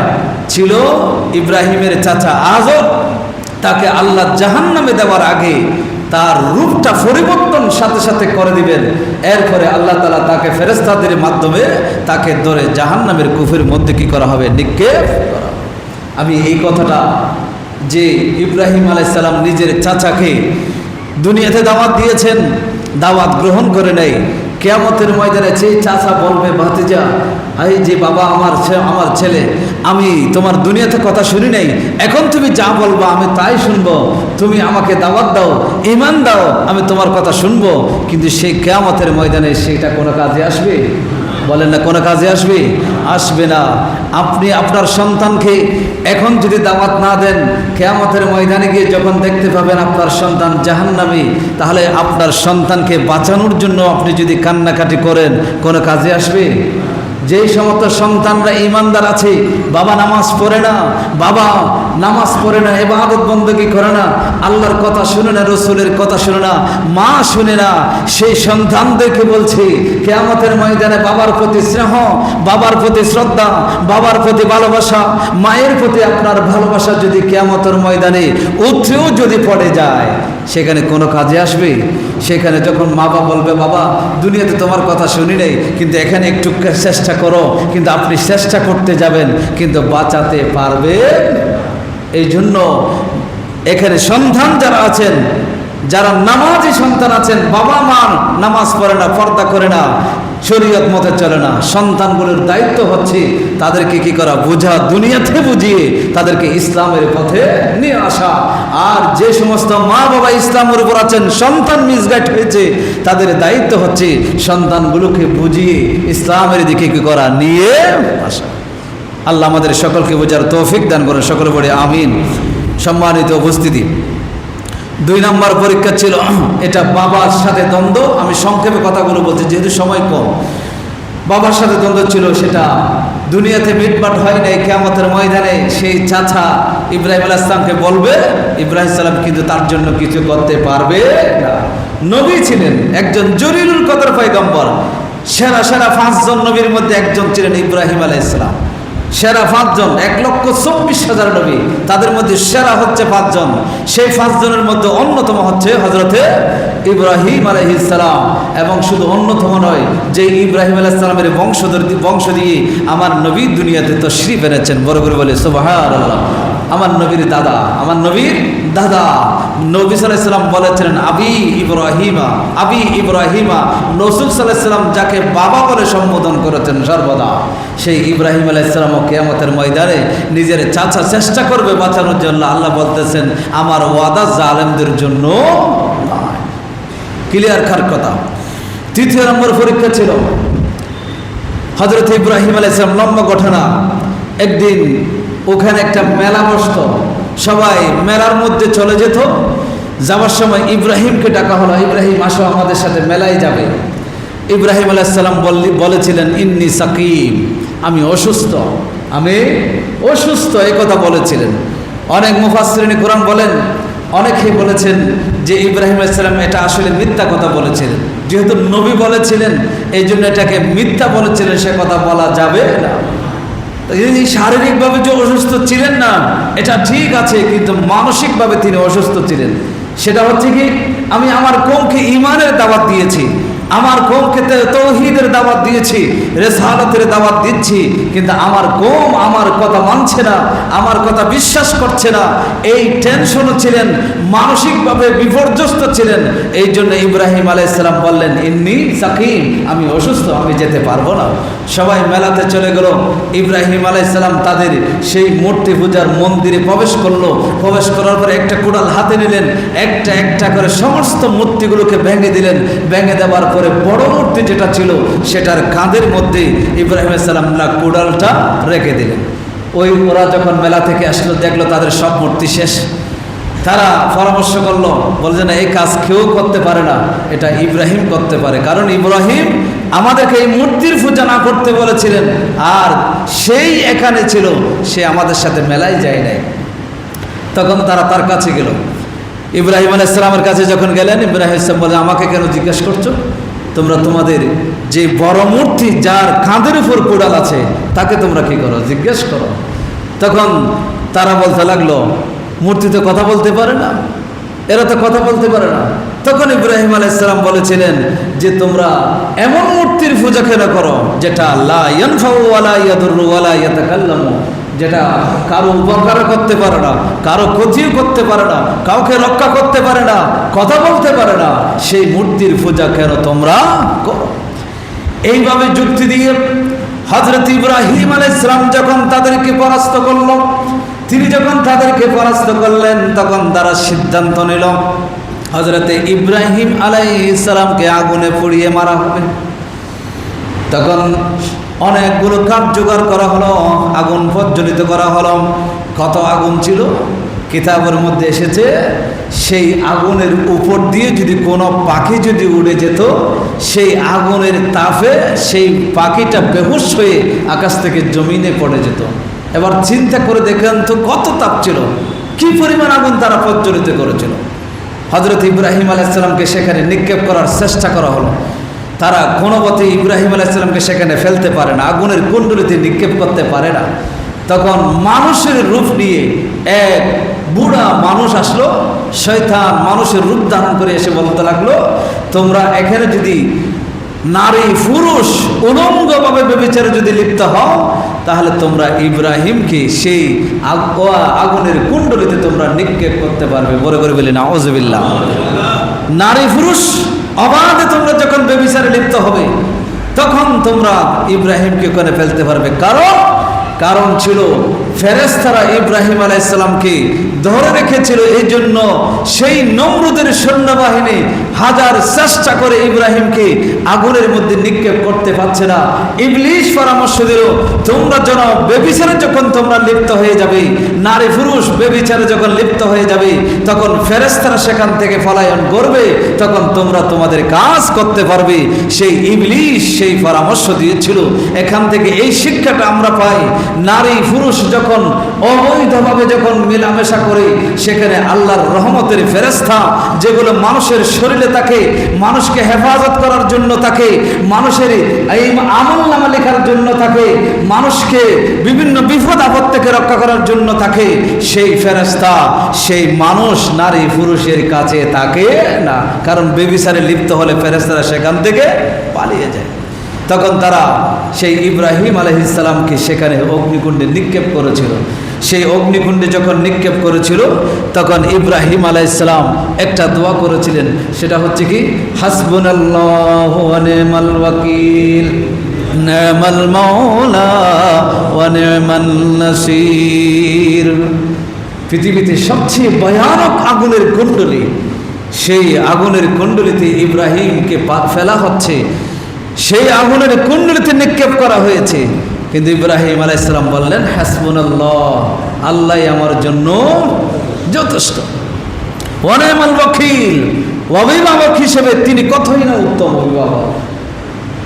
ছিল ইব্রাহিমের চাচা আজর, তাকে আল্লাহ জাহান্নামে দেওয়ার আগে তার রূপটা পরিবর্তন সাথে সাথে করে দিবেন। এরপরে আল্লাহ তাআলা তাকে ফেরেশতাদের মাধ্যমে তাকে ধরে জাহান্নামের কূপের মধ্যে কি করা হবে, নিক্ষেপ করা। আমি এই কথাটা যে ইব্রাহিম আলাইহিস সালাম নিজের চাচাকে দুনিয়াতে দাওয়াত দিয়েছেন, দাওয়াত গ্রহণ করে নেই, কিয়ামতের ময়দানে সেই চাচা বলবে, ভাতিজা, এই যে বাবা আমার ছেলে, আমি তোমার দুনিয়াতে কথা শুনি নাই, এখন তুমি যা বলবা আমি তাই শুনবো, তুমি আমাকে দাওয়াত দাও, ঈমান দাও, আমি তোমার কথা শুনবো। কিন্তু সেই কিয়ামতের ময়দানে সেটা কোনো কাজে আসবে? বলেন না, কোনো কাজে আসবে? আসবে না। আপনি আপনার সন্তানকে এখন যদি দাওয়াত না দেন, কিয়ামতের ময়দানে গিয়ে যখন দেখতে পাবেন আপনার সন্তান জাহান্নামী, তাহলে আপনার সন্তানকে বাঁচানোর জন্য আপনি যদি কান্নাকাটি করেন, কোনো কাজে আসবে? যেই সমস্ত সন্তানরা ঈমানদার আছে, বাবা নামাজ পড়ে না, বাবা নামাজ পড়ে না, ইবাদত বন্দেগী করে না, আল্লাহর কথা শুনে না, রসুলের কথা শুনে না, মা শুনে না, সেই সন্তানদেরকে বলছি কিয়ামতের ময়দানে বাবার প্রতি স্নেহ, বাবার প্রতি শ্রদ্ধা, বাবার প্রতি ভালোবাসা, মায়ের প্রতি আপনার ভালোবাসা যদি কিয়ামতের ময়দানে উতরেও যদি পড়ে যায়, সেখানে কোনো কাজে আসবে? সেখানে যখন মা বাবা বলবে, বাবা দুনিয়াতে তোমার কথা শুনি নাই, কিন্তু এখানে একটু চেষ্টা করো, কিন্তু আপনি চেষ্টা করতে যাবেন কিন্তু বাঁচাতে পারবে? এই জন্য এখানে সন্তান যারা আছেন, যারা নামাজি সন্তান আছেন, বাবা মা নামাজ পড়ে না, পর্দা করে না, শরীয়ত মতে চলে না, সন্তানগুলোর দায়িত্ব হচ্ছে তাদেরকে কি করা, বোঝা, দুনিয়াতে বুঝিয়ে তাদেরকে ইসলামের পথে নিয়ে আসা। আর যে সমস্ত মা বাবা ইসলামের উপর আছেন, সন্তান মিসগাইড হয়েছে, তাদের দায়িত্ব হচ্ছে সন্তানগুলোকে বুঝিয়ে ইসলামের দিকে কি করা, নিয়ে আসা। আল্লাহ আমাদের সকলকে বোঝার তৌফিক দান করেন, সকলে বলে আমিন। সম্মানিত উপস্থিতি, দুই নম্বর পরীক্ষা ছিল এটা বাবার সাথে দ্বন্দ্ব। আমি সংক্ষেপে কথাগুলো বলছি যেহেতু সময় কম। বাবার সাথে দ্বন্দ্ব ছিল, সেটা দুনিয়াতে মিটমাট হয় নাই। কিয়ামতের ময়দানে সেই চাচা ইব্রাহিম আলাইহিস সালামকে বলবে, ইব্রাহিম সালাম কিন্তু তার জন্য কিছু করতে পারবে না। নবী ছিলেন, একজন জলিলুল কদর পয়গম্বর, সেরা 5জন নবীর মধ্যে একজন ছিলেন ইব্রাহিম আলাইহিস সালাম। সেরা 5জন, 1,24,000 নবী, তাদের মধ্যে সেরা হচ্ছে 5জন। সেই 5জনের মধ্যে অন্যতম হচ্ছে হযরতে ইব্রাহিম আলাইহিস সালাম। এবং শুধু অন্যতম নয়, যে ইব্রাহিম আলাইহিস সালামের বংশ দিয়ে আমার নবী দুনিয়াতে তাশরীফ এনেছেন। বড় করে বলে সুবহানাল্লাহ। আমার নবীর দাদা, আমার নবীর দাদা নবী সাল্লাল্লাহু আলাইহি সাল্লাম বলেছিলেন আবি ইব্রাহিমা, আবি ইব্রাহিমা। রাসূল সাল্লাল্লাহু আলাইহি সাল্লাম যাকে বাবা বলে সম্বোধন করেছেন সর্বদা, সেই ইব্রাহিম আলাইহিস সালামও কিয়ামতের ময়দানে নিজের চাচা চেষ্টা করবে বাঁচানোর জন্য। আল্লাহ বলতেছেন আমার ওয়াদা জালেমদের জন্য নয়। ক্লিয়ার খার কথা। তৃতীয় নম্বর পরীক্ষা ছিল হযরত ইব্রাহিম আলাইহিস সালাম। লম্বা ঘটনা। একদিন ওখানে একটা মেলা বসতো, সবাই মেলার মধ্যে চলে যেত। যাওয়ার সময় ইব্রাহিমকে ডাকা হলো, ইব্রাহিম আসো আমাদের সাথে মেলায় যাবে। ইব্রাহিম আলাইহিস সালাম বলেছিলেন ইন্নী সাকিম, আমি অসুস্থ, আমি অসুস্থ, এই কথা বলেছিলেন। অনেক মুফাসসিরিন কোরআন বলেন, অনেকেই বলেছেন যে ইব্রাহিম আলাইহিস সালাম এটা আসলে মিথ্যা কথা বলেছিলেন। যেহেতু নবী বলেছিলেন এই জন্য এটাকে মিথ্যা বলেছিলেন, সে কথা বলা যাবে না। শারীরিকভাবে যে অসুস্থ ছিলেন না এটা ঠিক আছে, কিন্তু মানসিকভাবে তিনি অসুস্থ ছিলেন। সেটা হচ্ছে কি, আমি আমার কওমকে ঈমানের দাওয়াত দিয়েছি, আমার কওমকে তাওহীদের দাওয়াত দিয়েছি, রিসালাতের দাওয়াত দিচ্ছি, কিন্তু আমার কওম আমার কথা মানছে না, আমার কথা বিশ্বাস করছে না। এই টেনশনও ছিলেন, মানসিকভাবে বিপর্যস্ত ছিলেন। এই জন্য ইব্রাহিম আলাইহিস সালাম বললেন ইন্নী সাকিম, আমি অসুস্থ, আমি যেতে পারবো না। সবাই মেলাতে চলে গেল। ইব্রাহিম আলাইহিস সালাম তাদের সেই মূর্তি পূজার মন্দিরে প্রবেশ করলো। প্রবেশ করার পরে একটা কুড়াল হাতে নিলেন, একটা একটা করে সমস্ত মূর্তিগুলোকে ভেঙে দিলেন। ভেঙে দেওয়ার পরে বড় মূর্তি যেটা ছিল সেটার কাঁধের মধ্যে ইব্রাহিম আলাইহিস সালাম কুড়ালটা রেখে দিলেন। ওরা যখন মেলা থেকে আসলো, দেখলো তাদের সব মূর্তি শেষ। তারা পরামর্শ করলো, বলে যে না, এই কাজ কেউ করতে পারে না, এটা ইব্রাহিম করতে পারে, কারণ ইব্রাহিম আমাদেরকে এই মূর্তির পূজা না করতে বলেছিলেন, আর সেই এখানে ছিল, সে আমাদের সাথে মেলায় যায় নাই। তখন তারা তার কাছে গেল। ইব্রাহিম আলাইহিস সালামের কাছে যখন গেলেন, ইব্রাহিম আলাইহিস সালাম বলে আমাকে কেন জিজ্ঞেস করছো? তোমরা তোমাদের যে বড় মূর্তি যার কাঁধের উপর কুড়াল আছে তাকে তোমরা কি করো, জিজ্ঞেস করো। তখন তারা বলতে লাগলো মূর্তি তো কথা বলতে পারে না, এরা তো কথা বলতে পারে না। তখন ইব্রাহিম আলাইহিস সালাম বলেছিলেন যে তোমরা এমন মূর্তির পূজা কেন করো যেটা লা ইয়ানফাউ ওয়ালা ইয়াদুররু ওয়ালা ইয়াতাকাল্লামু, যেটা কারো উপকার করতে পারে না, কারো ক্ষতিও করতে পারে না, কাউকে রক্ষা করতে পারে না, কথা বলতে পারে না, সেই মূর্তির পূজা কেন তোমরা করো? এইভাবে যুক্তি দিয়ে হযরত ইব্রাহিম আলাইহিস সালাম যখন তাদেরকে পরাস্ত করল, তিনি যখন তাদেরকে পরাস্ত করলেন, তখন তারা সিদ্ধান্ত নিল হযরত ইব্রাহিম আলাইহিস সালামকে আগুনে পুড়িয়ে মারা হবে। তখন অনেকগুলো কাঠ জোগাড় করা হলো, আগুন প্রজ্বলিত করা হলো। কত আগুন ছিল কিতাবের মধ্যে এসেছে, সেই আগুনের উপর দিয়ে যদি কোনো পাখি যদি উড়ে যেত, সেই আগুনের তাপে সেই পাখিটা বেহুশ হয়ে আকাশ থেকে জমিনে পড়ে যেত। এবার চিন্তা করে দেখেন তো কত তাপ ছিল, কি পরিমাণ আগুন তারা প্রজ্বলিত করেছিল। হযরত ইব্রাহিম আলাইহিস সালামকে সেখানে নিক্ষেপ করার চেষ্টা করা হলো। তারা কোনোমতে ইব্রাহিম আলাইহিস সালামকে সেখানে ফেলতে পারে না, আগুনের কুণ্ডলিতে নিক্ষেপ করতে পারে না। তখন মানুষের রূপ নিয়ে এক বুড়া মানুষ আসলো, শয়তান মানুষের রূপ ধারণ করে এসে বলতে লাগলো, তোমরা এখানে যদি নারী পুরুষ উলঙ্গভাবে ব্যভিচারে যদি লিপ্ত হও, তাহলে তোমরা ইব্রাহিমকে সেই আগুনের কুণ্ডলিতে তোমরা নিক্ষেপ করতে পারবে। বলে করে বলি নাউযুবিল্লাহ। নারী পুরুষ অবাধে তোমরা যখন ব্যভিচারে লিপ্ত হবে, তখন তোমরা ইব্রাহিমকে ওখানে ফেলতে পারবে। কারণ ছিল ফেরেশতারা ইব্রাহিম আলাইহিস সালামকে ধরে রেখেছিল, এই জন্য সেই নমরুদের সৈন্যবাহিনী হাজার চেষ্টা করে ইব্রাহিমকে আগুনের মধ্যে নিক্ষেপ করতে পারছে না। ইবলিশ পরামর্শ দিল, তোমরা যেন বেবিচারে যখন তোমরা লিপ্ত হয়ে যাবে, নারী পুরুষ বেবিচারে যখন লিপ্ত হয়ে যাবে, তখন ফেরেশতারা সেখান থেকে পলায়ন করবে, তখন তোমরা তোমাদের কাজ করতে পারবে। সেই ইবলিশ সেই পরামর্শ দিয়েছিল। এখান থেকে এই শিক্ষাটা আমরা পাই, নারী পুরুষ যখন অবৈধভাবে যখন মেলামেশা করে, সেখানে আল্লাহর রহমতের ফেরেশতা যেগুলো মানুষের শরীরে থাকে, মানুষকে হেফাজত করার জন্য থাকে, মানুষের এই আমলনামা লেখার জন্য থাকে, মানুষকে বিভিন্ন বিপদ আপদ থেকে রক্ষা করার জন্য থাকে, সেই ফেরেশতা সেই মানুষ নারী পুরুষের কাছে থাকে না। কারণ বেবিচারে লিপ্ত হলে ফেরেশতারা সেখান থেকে পালিয়ে যায়। তখন তারা সেই ইব্রাহিম আলাইহিস সালামকে সেখানে অগ্নিকুণ্ডে নিক্ষেপ করেছিল। সেই অগ্নিকুণ্ডে যখন নিক্ষেপ করেছিল, তখন ইব্রাহিম আলাইহিস সালাম একটা দোয়া করেছিলেন। সেটা হচ্ছে কি, হাসবুনাল্লাহু ওয়া নি'মাল ওয়াকিল, নি'মাল মাওলা ওয়া নি'মান নাসির। পৃথিবীতে সবচেয়ে ভয়ানক আগুনের কুণ্ডলী, সেই আগুনের কুণ্ডলীতে ইব্রাহিমকে ফেলা হচ্ছে, সেই আগুনের কুণ্ডলীতে নিক্ষেপ করা হয়েছে। কিন্তু ইব্রাহিম আলাইহিস সালাম বললেন, হাসবুনাল্লাহ, আল্লাহ আমার জন্য যথেষ্ট, ওয়া নি'মাল ওয়াকিল, অভিভাবক হিসেবে তিনি কতই না উত্তম অভিভাবক।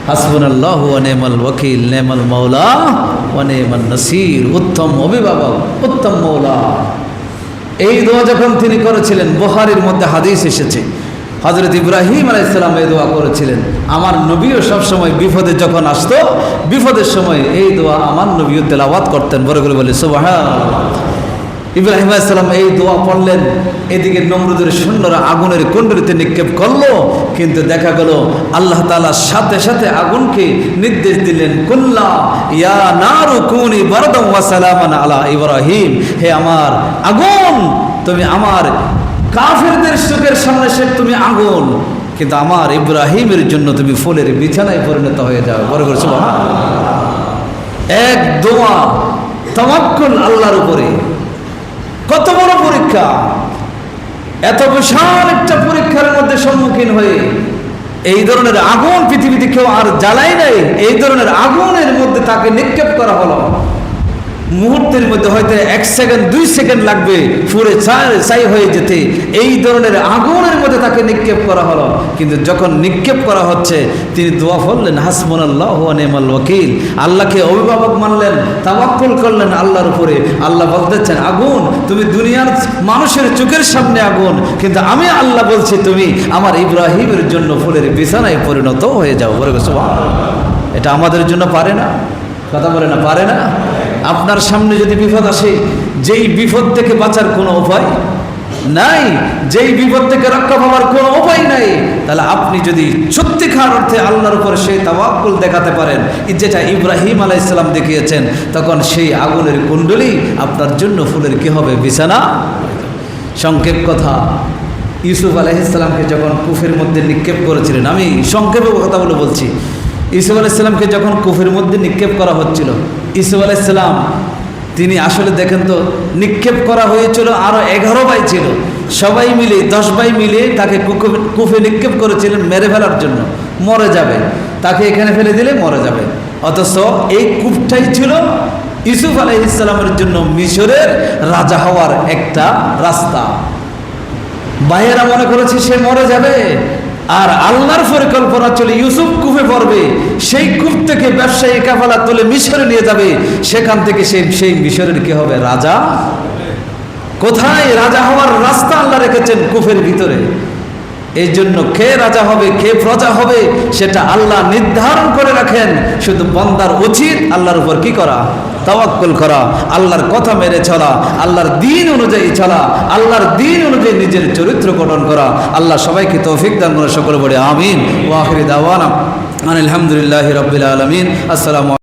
হাসবুনাল্লাহু ওয়া নি'মাল ওয়াকিল, নি'মাল মাওলা ওয়া নি'মান নাসির, উত্তম অভিভাবক, উত্তম মাওলা। এই দোয়া যখন তিনি করেছিলেন, বুখারীর মধ্যে হাদিস এসেছে, হযরত ইব্রাহিম আলাইহিস সালাম এই দোয়া করেছিলেন। আমার নবীও সবসময় বিপদে যখন আসতো, বিপদের সময় এই দোয়া আমার নবীও তেলাওয়াত করতেন। বড় করে বলে সুবহানাল্লাহ। ইব্রাহিম আলাইহিস সালাম এই দোয়া পড়লেন, এদিকে নমরুদের সৈন্যরা আগুনের কুণ্ডলীতে নিক্ষেপ করলো, কিন্তু দেখা গেল আল্লাহ তাআলা সাথে সাথে আগুনকে নির্দেশ দিলেন, কুল্লা ইয়া নারু কুনি বারদান ওয়া সালামান আলা ইব্রাহিম, হে আমার আগুন, তুমি আমার কাফেরদের চোখের সামনে সে তুমি আগুন, কিন্তু আমার ইব্রাহিমের জন্য তুমি ফুলের বিছানায় পরিণত হয়ে যাও। বড় করে সুবহানাল্লাহ। এক দোয়া, তাওয়াক্কুল আল্লাহর উপরে। কত বড় পরীক্ষা! এত বিশাল একটা পরীক্ষার মধ্যে সম্মুখীন হয়ে এই ধরনের আগুন পৃথিবীতে কেউ আর জ্বালাই নাই, এই ধরনের আগুনের মধ্যে তাকে নিক্ষেপ করা হলো। মুহূর্তের মধ্যে হয়তো 1 সেকেন্ড 2 সেকেন্ড লাগবে পুরে ছাই হয়ে যেতে, এই ধরনের আগুনের মধ্যে তাকে নিক্ষেপ করা হলো। কিন্তু যখন নিক্ষেপ করা হচ্ছে, তিনি দোয়া পড়লেন, হাসবুনাল্লাহু ওয়া নি'মাল ওয়াকিল, আল্লাহকে অভিভাবক মানলেন, তাওয়াক্কুল করলেন আল্লাহর উপরে। আল্লাহ বলতেছেন, আগুন তুমি দুনিয়ার মানুষের চোখের সামনে আগুন, কিন্তু আমি আল্লাহ বলছি তুমি আমার ইব্রাহিমের জন্য ফুলের বিছানায় পরিণত হয়ে যাও। বলে সুবহানাল্লাহ। এটা আমাদের জন্য পারে না? কথা বলে না, পারে না? আপনার সামনে যদি বিপদ আসে, যেই বিপদ থেকে বাঁচার কোনো উপায় নাই, যেই বিপদ থেকে রক্ষা পাওয়ার কোনো উপায় নাই, তাহলে আপনি যদি সত্যিকার অর্থে আল্লাহর উপর সেই তাওয়াক্কুল দেখাতে পারেন, যেটা ইব্রাহিম আলাইহিস সালাম দেখিয়েছেন, তখন সেই আগুনের কুণ্ডলী আপনার জন্য ফুলের কি হবে? বিছানা। সংক্ষেপ কথা, ইউসুফ আলাইহিস সালামকে যখন কুফের মধ্যে নিক্ষেপ করেছিলেন, আমি সংক্ষেপে কথা বলে বলছি, ইউসুফ আলাইহিস সালামকে যখন কুফের মধ্যে নিক্ষেপ করা হচ্ছিল, ইউসুফ আলাইহিস সালাম তিনি আসলে দেখেন তো, নিক্ষেপ করা হয়েছিল আরো 11 ভাই ছিল, সবাই মিলে 10 ভাই মিলে তাকে কুফে নিক্ষেপ করেছিলেন মেরে ফেলার জন্য, মরে যাবে, তাকে এখানে ফেলে দিলে মরে যাবে। অথচ এই কূপটাই ছিল ইউসুফ আলাইহিস সালামের জন্য মিশরের রাজা হওয়ার একটা রাস্তা। ভাইয়েরা মনে করেছে সে মরে যাবে, আর আল্লাহর পরিকল্পনা চলে ইউসুফ কূপে পড়বে, সেই কূপ থেকে ব্যবসায়ী কাফেলা তুলে মিশরে নিয়ে যাবে, সেখান থেকে সেই মিশরের কি হবে? রাজা। কোথায় রাজা হওয়ার রাস্তা আল্লাহ রেখেছেন? কূপের ভিতরে। এই জন্য কে রাজা হবে, কে প্রজা হবে, সেটা আল্লাহ নির্ধারণ করে রাখেন। শুধু বান্দার উচিত আল্লাহর উপর কি করা? তাওয়াক্কুল করা, আল্লাহর কথা মেনে চলা, আল্লাহর দ্বীন অনুযায়ী চলা, আল্লাহর দ্বীন অনুযায়ী নিজের চরিত্র গঠন করা। আল্লাহ সবাইকে তৌফিক দান করে, সকলে বলে আমিন। ওয়া আখিরি দাওয়ানা আলহামদুলিল্লাহি রাব্বিল আলামিন। আসসালামু